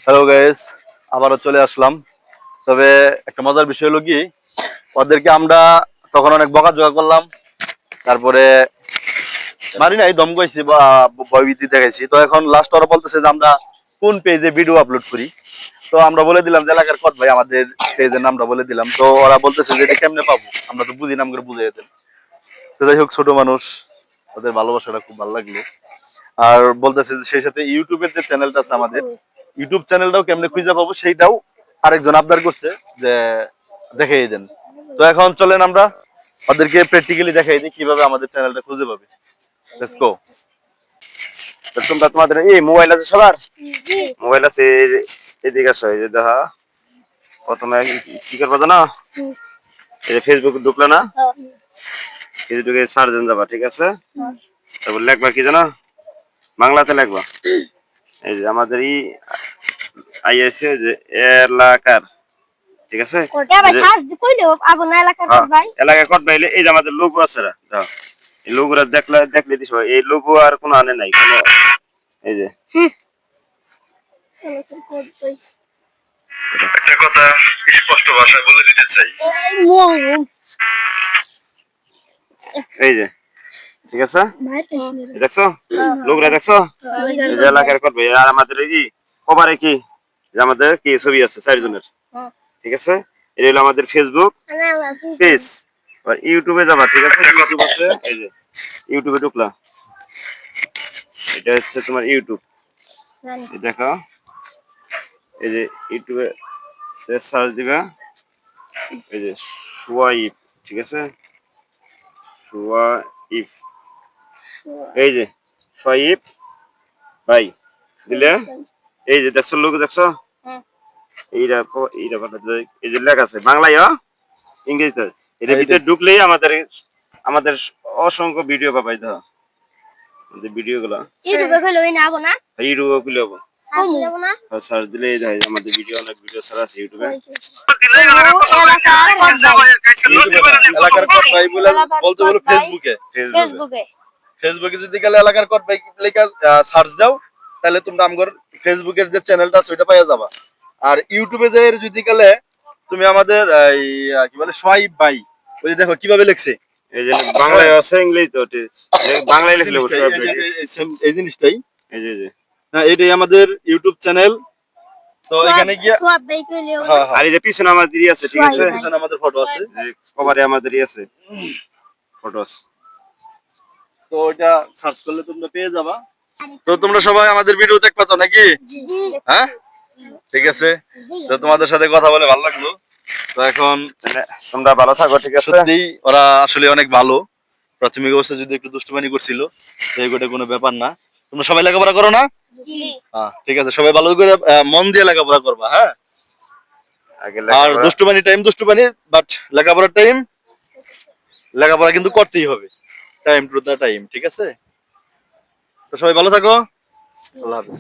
Hello guys, আবারও চলে আসলাম। তবে একটা মজার বিষয় হলো কি, ওদেরকে আমরা তখন অনেক বকাঝকা করলাম, তারপরে মারি নাই, দম কইছি বা ভয়ভীতি দেখাইছি। তো এখন লাস্ট ওরা বলতেছে যে আমরা কোন পেজে ভিডিও আপলোড করি। তো আমরা বলে দিলাম যে এলাকার কত ভাই, আমাদের পেজের নামটা বলে দিলাম। তো ওরা বলতেছে যে এটা কেমনে পাবো, আমরা তো বুঝি নাম করে বুঝাই দেন। তো যাই হোক, ছোট মানুষ, ওদের ভালোবাসাটা খুব ভালো লাগলো। আর বলতেছে যে সেই সাথে ইউটিউবের যে চ্যানেলটা আছে আমাদের, ইউটিউব চ্যানেলটাও কেমনে খুঁজে পাবো সেইটাও আরেকজন আবদার করছে যে দেখাই দেন। তো এখন চলেন আমরা ওদেরকে প্র্যাকটিক্যালি দেখাই দিই কিভাবে আমাদের চ্যানেলটা খুঁজে পাবে। Let's go. তো তোমরা তোমাদের এই মোবাইল আছে সবার? মোবাইল আছে, এদিকে আসো। এই যে দেখা প্রথমে কি করবো জানো? এই যে ফেসবুক ঢুকলো না, ফেসবুকে সার্চ দেন যাবা, ঠিক আছে? তারপর লেখবা কি জানো, বাংলাতে লেখবা। এই যে আমাদের আইএসএ যে এলাকার, ঠিক আছে, এলাকা কট বাইলে এই যে আমাদের লোগো আছে, এই লোগোটা দেখলে দেখলে দিস, এই লোগো আর কোনো আনে নাই কোনো। এই যে একটা কথা স্পষ্ট ভাষায় বলে দিতে চাই, এই যে ঠিক আছে, দেখছো লোকরা, দেখছো এই যে এলাকার করবে। আর আমাদের এই কভারে কি যে আমাদের কি ছবি আছে চারজনের, ঠিক আছে। এটা হলো আমাদের ফেসবুক পেজ। আর ইউটিউবে যাবা, ঠিক আছে, ইউটিউব আছে, এই যে ইউটিউবে ঢুকলা, এটা হচ্ছে তোমার ইউটিউব। দেখো এই যে ইউটিউবে সার্চ দিবা, এই যে সোয়াইপ, ঠিক আছে, সোয়াইপ, এই যে সোয়াইপ ভাই দিলে, এই যে দেখছো লোক, দেখছো এইটা এইটা এই যে লেখা আছে বাংলায় ইংরেজিতে। এটার ভিতরে ঢুকলেই আমাদের আমাদের অসংখ্য ভিডিও পাবাই। ধর আমাদের ভিডিও গুলা ইউটিউবে খুলে হবো, সার্চ দিলে আমাদের ভিডিও, অনেক ভিডিও ছাড়া আছে ইউটিউবে। এলাকার কট ভাই বলে বলতে বলো ফেসবুকে। ফেসবুকে যদি গেলে এলাকার কট ভাই লেখা সার্চ দাও, তাহলে তোমরা আমগর ফেসবুকের যে চ্যানেলটা আছে ওইটা পাইয়া যাবা। আর ইউটিউবে যে যদি গেলে তুমি আমাদের এই কি বলে সোয়াইপ ভাই, ওই যে দেখো কিভাবে লিখছে, এই যে বাংলায় আছে, ইংরেজিতে, বাংলায় লিখলে এই জিনিসটাই, এই যে হ্যাঁ এটাই আমাদের ইউটিউব চ্যানেল। তো এখানে গিয়া আর এই যে পিছনে আমাদেরই আছে, ঠিক আছে, পিছনে আমাদের ফটো আছে, কভারে আমাদেরই আছে ফটো আছে। তো ওইটা সার্চ করলে তোমরা পেয়ে যাবা। তো তোমরা সবাই আমাদের ভিডিও দেখবা তো নাকি? হ্যাঁ, ঠিক আছে। তো তোমাদের সাথে কথা বলে ভালো লাগলো। তো এখন তোমরা ভালো থাকো, ঠিক আছে। সত্যি ওরা আসলে অনেক ভালো। প্রাথমিক অবস্থায় যদি একটু দুষ্টুমানি করছিল, তো এগুলো কোনো ব্যাপার না। তোমরা সবাই লেখাপড়া করো না? হ্যাঁ, ঠিক আছে, সবাই ভালো করে মন দিয়ে লেখাপড়া করবা। হ্যাঁ, আর দুষ্টুমানি টাইম দুষ্টুমানি, বাট লেখাপড়ার টাইম লেখাপড়া কিন্তু করতেই হবে, টাইম টু দা টাইম, ঠিক আছে। তো সবাই ভালো থাকো, আল্লাহ হাফেজ।